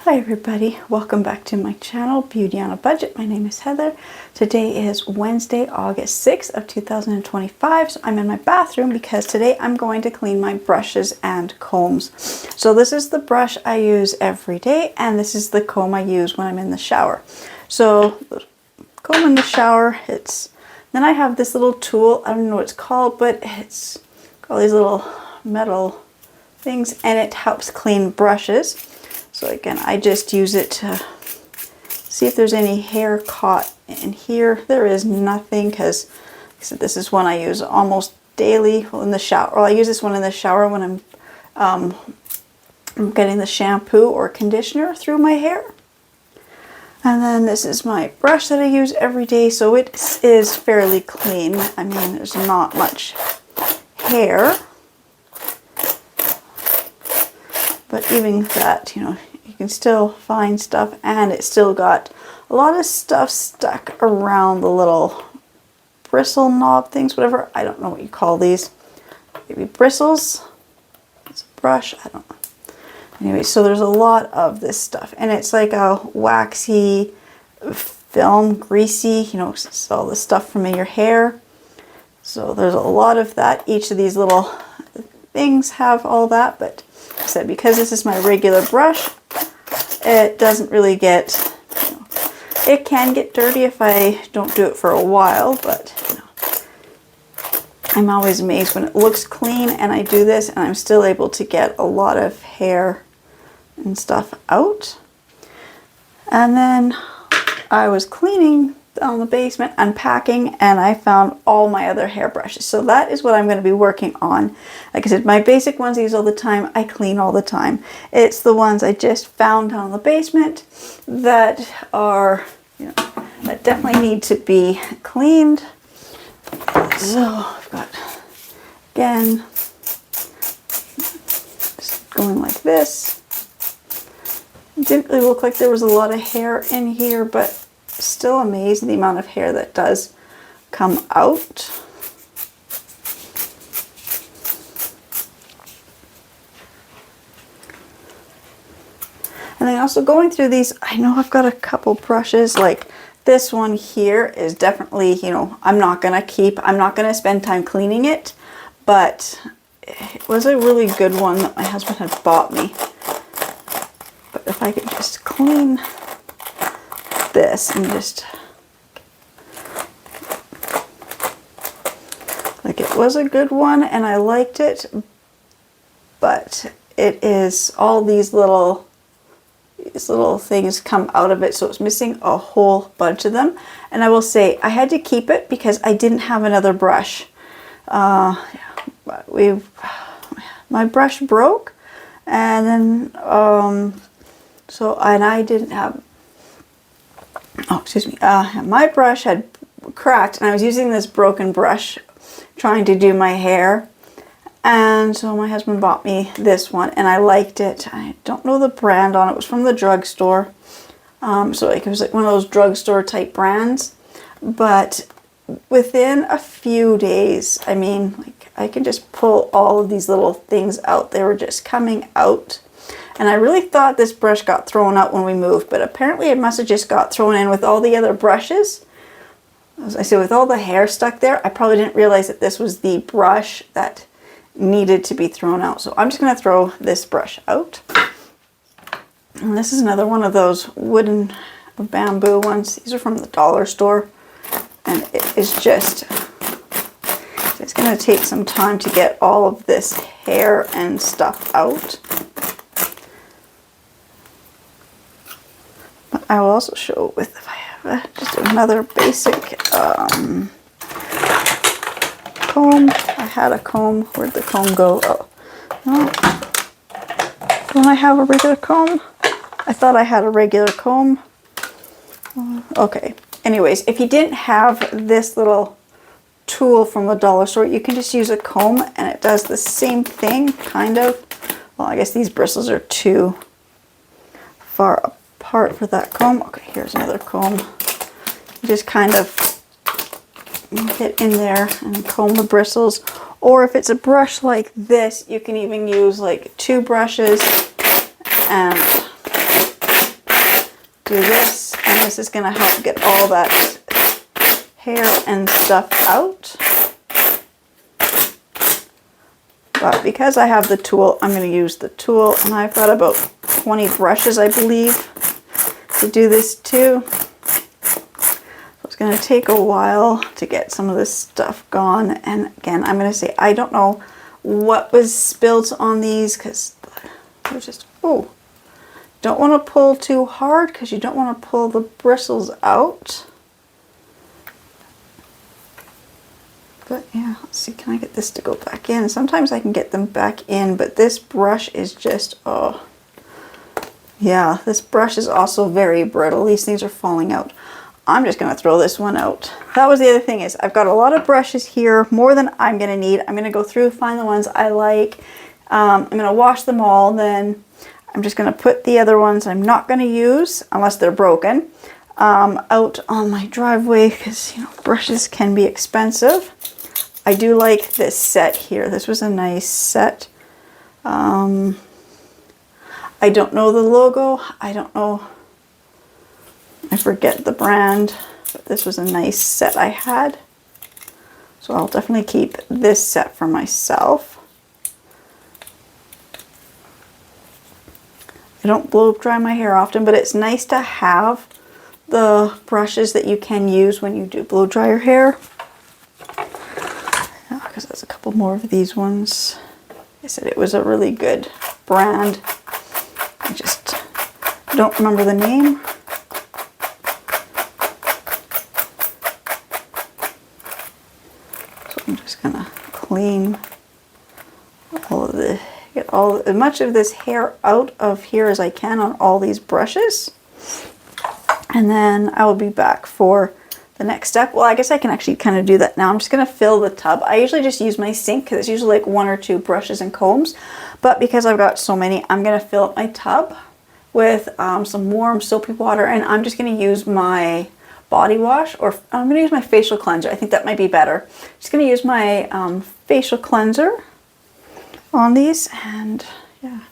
Hi everybody, welcome back to my channel, Beauty on a Budget. My name is Heather. Today is Wednesday, August 6th of 2025. So I'm in my bathroom because today I'm going to clean my brushes and combs. So this is the brush I use every day and this is the comb I use when I'm in the shower. So the comb in the shower, then I have this little tool, I don't know what it's called, but it's got all these little metal things and it helps clean brushes. So again, I just use it to see if there's any hair caught in here. There is nothing because, like I said, this is one I use almost daily in the shower. Well, I use this one in the shower when I'm getting the shampoo or conditioner through my hair. And then this is my brush that I use every day, so it is fairly clean. I mean, there's not much hair. But even that, you can still find stuff, and it's still got a lot of stuff stuck around the little bristle knob things, whatever. I don't know what you call these. Maybe bristles? It's a brush, I don't know. Anyway, so there's a lot of this stuff, and it's like a waxy film, greasy, it's all the stuff from your hair. So there's a lot of that. Each of these little things have all that, but like I said, because this is my regular brush, it doesn't really get, it can get dirty if I don't do it for a while, but I'm always amazed when it looks clean and I do this and I'm still able to get a lot of hair and stuff out. And then I was cleaning down the basement, unpacking, and I found all my other hairbrushes. So that is what I'm going to be working on. Like I said, my basic ones I use all the time, I clean all the time. It's the ones I just found down in the basement that are, that definitely need to be cleaned. So I've got, again, just going like this. It didn't really look like there was a lot of hair in here, but still amazed the amount of hair that does come out. And then also going through these, I know I've got a couple brushes, like this one here is definitely, I'm not going to spend time cleaning it, but it was a really good one that my husband had bought me. But if I could just clean this and just, like, it was a good one and I liked it, but it is all these little things come out of it, so it's missing a whole bunch of them. And I will say I had to keep it because I didn't have another brush. My brush broke, and then and I didn't have, my brush had cracked and I was using this broken brush trying to do my hair, and so my husband bought me this one and I liked it. I don't know the brand on it. It was from the drugstore, so it was like one of those drugstore type brands, but within a few days, I mean, like, I can just pull all of these little things out. They were just coming out. And I really thought this brush got thrown out when we moved, but apparently it must have just got thrown in with all the other brushes. As I said, with all the hair stuck there, I probably didn't realize that this was the brush that needed to be thrown out. So I'm just going to throw this brush out. And this is another one of those wooden bamboo ones. These are from the dollar store. And it is just, it's going to take some time to get all of this hair and stuff out. I will also show with, if I have just another basic comb. I had a comb. Where'd the comb go? Oh, no. Don't I have a regular comb? I thought I had a regular comb. Okay. Anyways, if you didn't have this little tool from the dollar store, you can just use a comb and it does the same thing, kind of. Well, I guess these bristles are too far apart for that comb. Okay, here's another comb. You just kind of get in there and comb the bristles. Or if it's a brush like this, you can even use like two brushes and do this, and this is going to help get all that hair and stuff out. But because I have the tool, I'm going to use the tool, and I've got about 20 brushes, I believe, to do this too. So it's going to take a while to get some of this stuff gone. And again, I'm going to say I don't know what was spilled on these, because they're just, oh, don't want to pull too hard because you don't want to pull the bristles out. But yeah, let's see, can I get this to go back in? Sometimes I can get them back in, but this brush is just, oh. Yeah, this brush is also very brittle. These things are falling out. I'm just going to throw this one out. That was the other thing, is I've got a lot of brushes here, more than I'm going to need. I'm going to go through, find the ones I like. I'm going to wash them all, then I'm just going to put the other ones I'm not going to use, unless they're broken, out on my driveway, because, you know, brushes can be expensive. I do like this set here. This was a nice set. I don't know the logo. I don't know. I forget the brand. But this was a nice set I had. So I'll definitely keep this set for myself. I don't blow dry my hair often, but it's nice to have the brushes that you can use when you do blow dry your hair. Because there's a couple more of these ones. I said it was a really good brand. I just don't remember the name. So I'm just gonna clean all of the, get all as much of this hair out of here as I can on all these brushes. And then I will be back for the next step. Well, I guess I can actually kind of do that now. I'm just going to fill the tub. I usually just use my sink because it's usually like 1 or 2 brushes and combs. But because I've got so many, I'm going to fill up my tub with some warm soapy water. And I'm just going to use my body wash, or I'm going to use my facial cleanser. I think that might be better. Just going to use my facial cleanser on these. And yeah,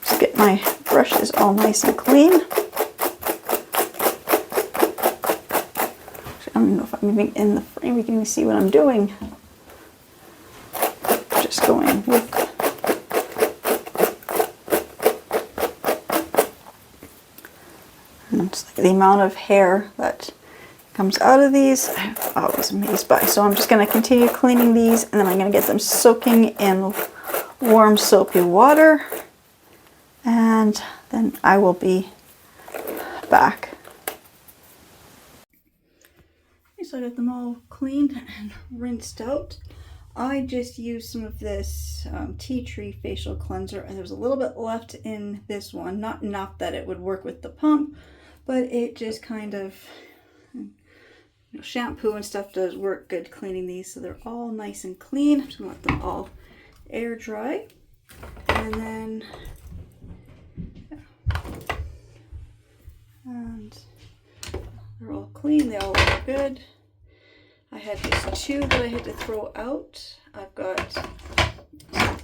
just get my brushes all nice and clean. I don't know if I'm even in the frame, you can even see what I'm doing. Just going with, and it's like the amount of hair that comes out of these, I'm always amazed by. So I'm just going to continue cleaning these, and then I'm going to get them soaking in warm soapy water, and then I will be back. So I got them all cleaned and rinsed out. I just used some of this tea tree facial cleanser, and there was a little bit left in this one. Not enough that it would work with the pump, but it just kind of, you know, shampoo and stuff does work good cleaning these. So they're all nice and clean. I'm just gonna let them all air dry. And then, yeah. And they're all clean, they all look good. I had just 2 that I had to throw out. I've got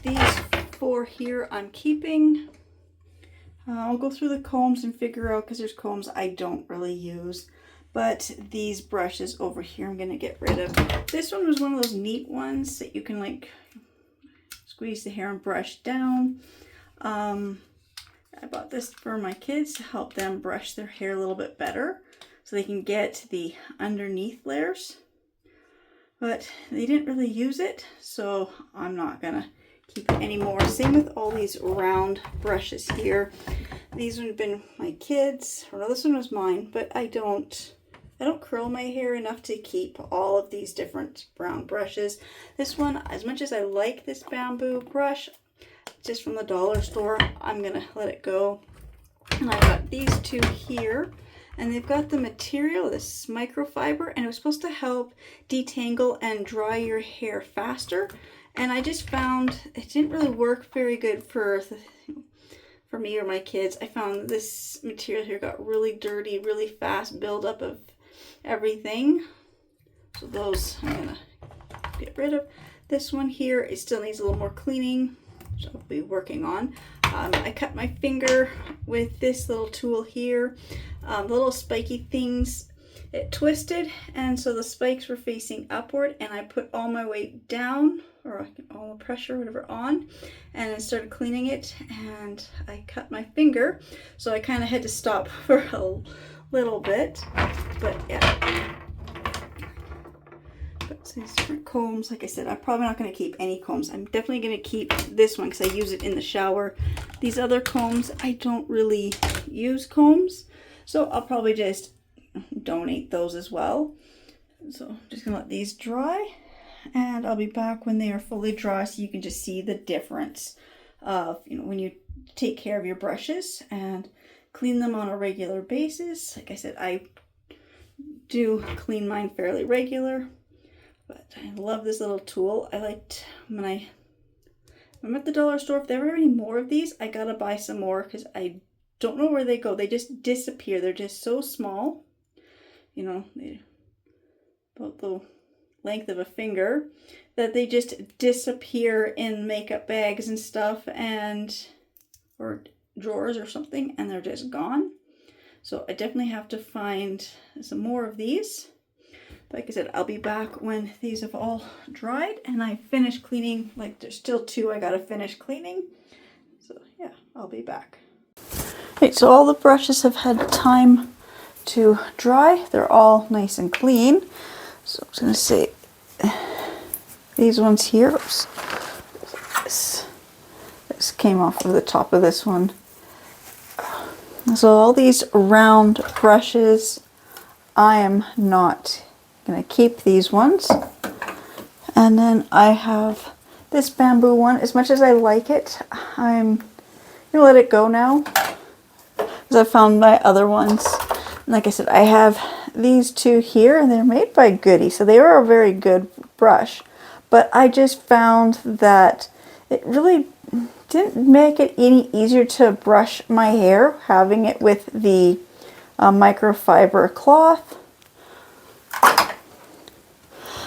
these 4 here I'm keeping. I'll go through the combs and figure out, because there's combs I don't really use. But these brushes over here I'm going to get rid of. This one was one of those neat ones that you can like squeeze the hair and brush down. I bought this for my kids to help them brush their hair a little bit better, so they can get the underneath layers. But they didn't really use it, so I'm not gonna keep it anymore. Same with all these round brushes here. These would have been my kids', or no, this one was mine, but I don't curl my hair enough to keep all of these different brown brushes. This one, as much as I like this bamboo brush, just from the dollar store, I'm gonna let it go. And I got these 2 here. And they've got the material, this microfiber, and it was supposed to help detangle and dry your hair faster. And I just found it didn't really work very good for me or my kids. I found this material here got really dirty, really fast buildup of everything. So those I'm gonna get rid of. This one here, it still needs a little more cleaning, which I'll be working on. I cut my finger with this little tool here. The little spiky things, it twisted, and so the spikes were facing upward, and I put all my weight down, or all the pressure, whatever, on, and I started cleaning it, and I cut my finger, so I kind of had to stop for a little bit. But yeah, but these different combs, like I said, I'm probably not going to keep any combs. I'm definitely going to keep this one because I use it in the shower. These other combs, I don't really use combs, so I'll probably just donate those as well. So I'm just gonna let these dry, and I'll be back when they are fully dry, so you can just see the difference of, you know, when you take care of your brushes and clean them on a regular basis. Like I said, I do clean mine fairly regular, but I love this little tool. I liked when I'm at the dollar store, if there are any more of these, I gotta buy some more because I don't know where they go. They just disappear. They're just so small. You know, about the length of a finger, that they just disappear in makeup bags and stuff, and or drawers or something, and they're just gone. So I definitely have to find some more of these. But like I said, I'll be back when these have all dried and I finish cleaning. Like, there's still two I gotta finish cleaning. So yeah, I'll be back. Right, so all the brushes have had time to dry. They're all nice and clean. So I'm just going to say these ones here. Oops. This came off of the top of this one. So all these round brushes, I am not going to keep these ones. And then I have this bamboo one. As much as I like it, I'm going to let it go now, because I found my other ones. Like I said, I have these two here, and they're made by Goody, so they are a very good brush. But I just found that it really didn't make it any easier to brush my hair, having it with the microfiber cloth.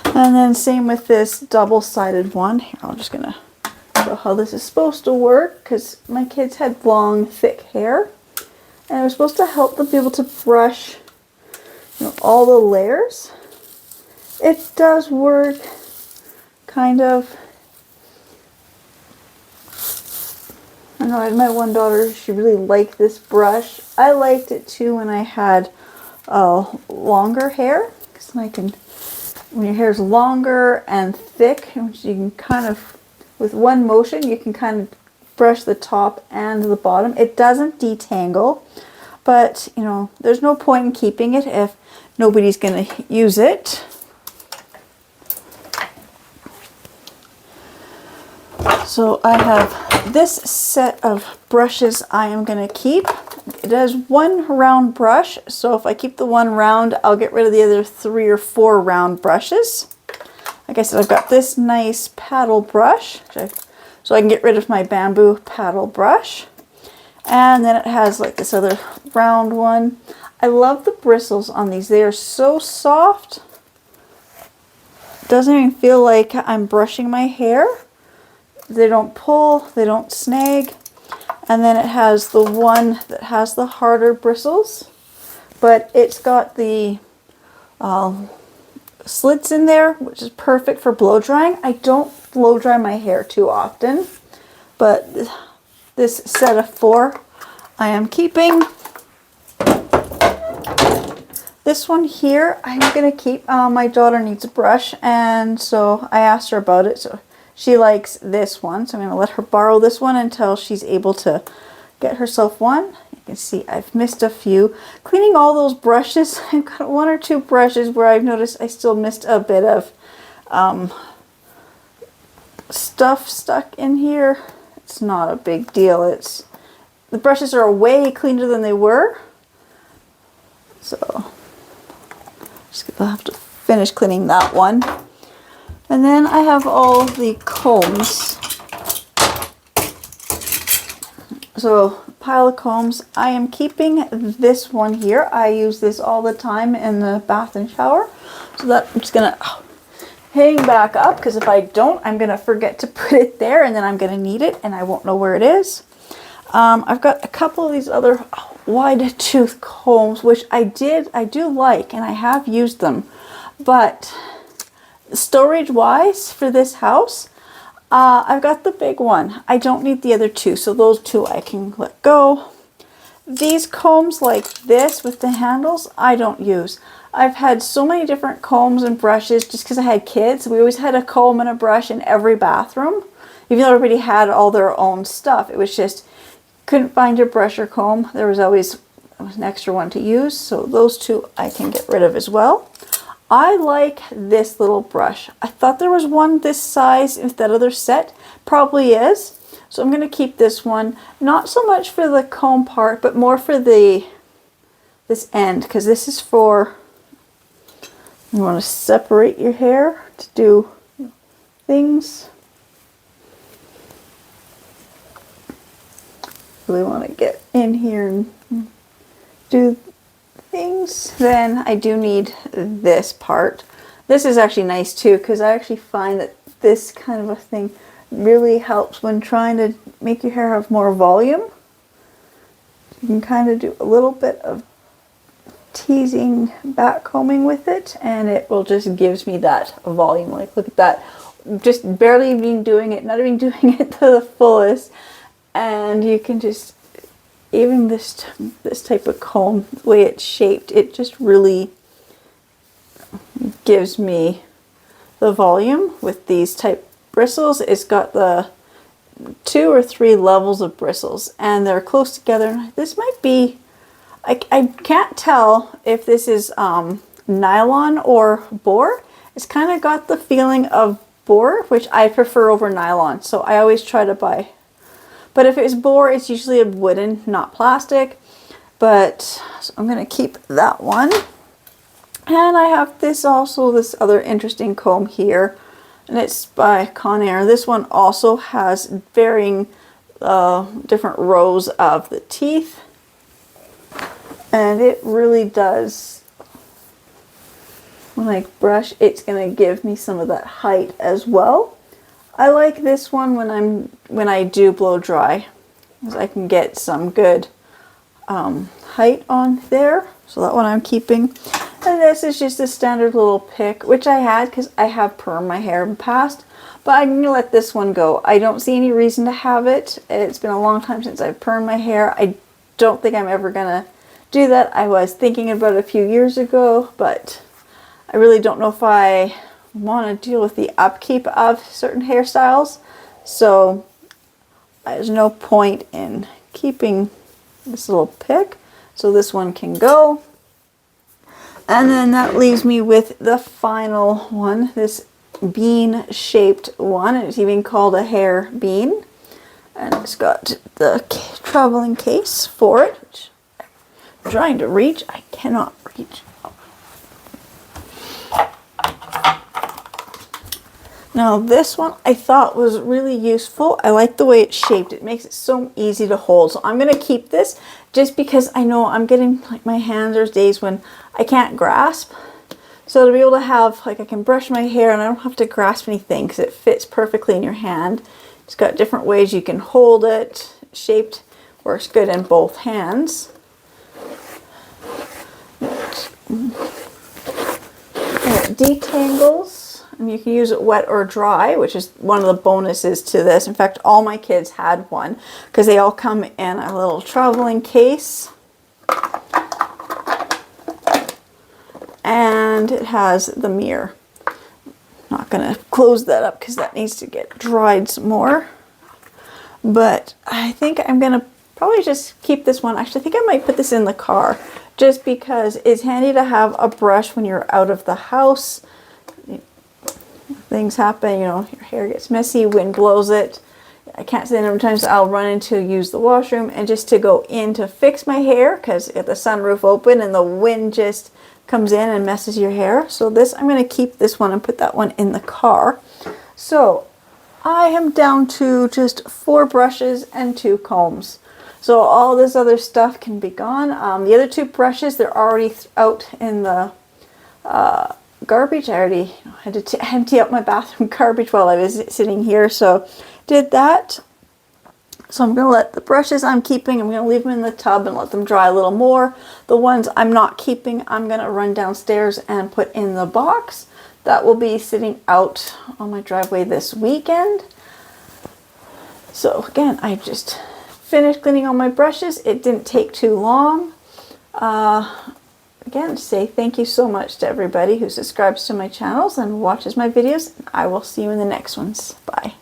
And then same with this double-sided one. Here, I'm just going to show how this is supposed to work, because my kids had long, thick hair. And it was supposed to help them be able to brush, you know, all the layers. It does work, kind of. I know my one daughter, she really liked this brush. I liked it too when I had longer hair, because when your hair is longer and thick, you can kind of, with one motion, you can kind of brush the top and the bottom. It doesn't detangle, but you know, there's no point in keeping it if nobody's going to use it. So I have this set of brushes I am going to keep. It has one round brush, so if I keep the one round, I'll get rid of the other 3 or 4 round brushes. Like I said, I've got this nice paddle brush, so I can get rid of my bamboo paddle brush. And then it has like this other round one. I love the bristles on these. They are so soft. It doesn't even feel like I'm brushing my hair. They don't pull, they don't snag. And then it has the one that has the harder bristles, but it's got the slits in there, which is perfect for blow drying. I don't blow dry my hair too often, but this set of 4 I am keeping. This one here I'm going to keep. My daughter needs a brush, and so I asked her about it. So she likes this one, so I'm going to let her borrow this one until she's able to get herself one. You can see I've missed a few. Cleaning all those brushes, I've got 1 or 2 brushes where I've noticed I still missed a bit of stuff stuck in here. It's not a big deal. The brushes are way cleaner than they were. So just gonna have to finish cleaning that one. And then I have all the combs. So pile of combs. I am keeping this one here. I use this all the time in the bath and shower. So that I'm just gonna hang back up, because if I don't, I'm gonna forget to put it there, and then I'm gonna need it and I won't know where it is. I've got a couple of these other wide tooth combs, which I do like, and I have used them. But storage wise for this house, I've got the big one. I don't need the other two, so those two I can let go. These combs like this with the handles, I don't use. I've had so many different combs and brushes just because I had kids. We always had a comb and a brush in every bathroom. Even though everybody had all their own stuff, it was just, couldn't find your brush or comb. There was always an extra one to use, so those two I can get rid of as well. I like this little brush. I thought there was one this size with that other set. Probably is. So I'm going to keep this one, not so much for the comb part, but more for this end, because this is for, you want to separate your hair to do things. Really want to get in here and do things. Then I do need this part. This is actually nice too, because I actually find that this kind of a thing really helps when trying to make your hair have more volume. You can kind of do a little bit of teasing back combing with it, and it will just gives me that volume. Like, look at that, just barely even doing it, not even doing it to the fullest. And you can just, even this type of comb, the way it's shaped, it just really gives me the volume with these type bristles. It's got the 2 or 3 levels of bristles, and they're close together. This might be, I can't tell if this is nylon or boar. It's kind of got the feeling of boar, which I prefer over nylon, so I always try to buy. But if it's boar, it's usually a wooden, not plastic. But so I'm going to keep that one. And I have this other interesting comb here, and it's by Conair. This one also has varying different rows of the teeth, and it really does, when I brush, it's going to give me some of that height as well. I like this one when I do blow dry, because I can get some good height on there. So that one I'm keeping. And this is just a standard little pick, which I had because I have permed my hair in the past. But I'm going to let this one go. I don't see any reason to have it. It's been a long time since I've permed my hair. I don't think I'm ever going to do that. I was thinking about it a few years ago, but I really don't know if I want to deal with the upkeep of certain hairstyles. So there's no point in keeping this little pick. So this one can go. And then that leaves me with the final one, this bean shaped one. It's even called a hair bean. And it's got the traveling case for it, which I'm trying to reach. I cannot reach. Now this one I thought was really useful. I like the way it's shaped. It makes it so easy to hold. So I'm going to keep this just because I know I'm getting, like, my hands, there's days when I can't grasp. So to be able to have, like, I can brush my hair and I don't have to grasp anything because it fits perfectly in your hand. It's got different ways you can hold it. Shaped works good in both hands. And it detangles. You can use it wet or dry, which is one of the bonuses to this. In fact, all my kids had one because they all come in a little traveling case. And it has the mirror. Not going to close that up because that needs to get dried some more. But I think I'm going to probably just keep this one. Actually, I think I might put this in the car just because it's handy to have a brush when you're out of the house. Things happen, you know, your hair gets messy, wind blows it. I can't say the number of times I'll run in to use the washroom and just to go in to fix my hair because I got the sunroof open and the wind just comes in and messes your hair. So this, I'm going to keep this one and put that one in the car. So I am down to just 4 brushes and 2 combs. So all this other stuff can be gone. The other 2 brushes, they're already out in the garbage. I already had to empty out my bathroom garbage while I was sitting here, so did that. So I'm going to let the brushes I'm keeping, I'm going to leave them in the tub and let them dry a little more. The ones I'm not keeping, I'm going to run downstairs and put in the box. That will be sitting out on my driveway this weekend. So again, I just finished cleaning all my brushes. It didn't take too long. Again, say thank you so much to everybody who subscribes to my channels and watches my videos. I will see you in the next ones. Bye.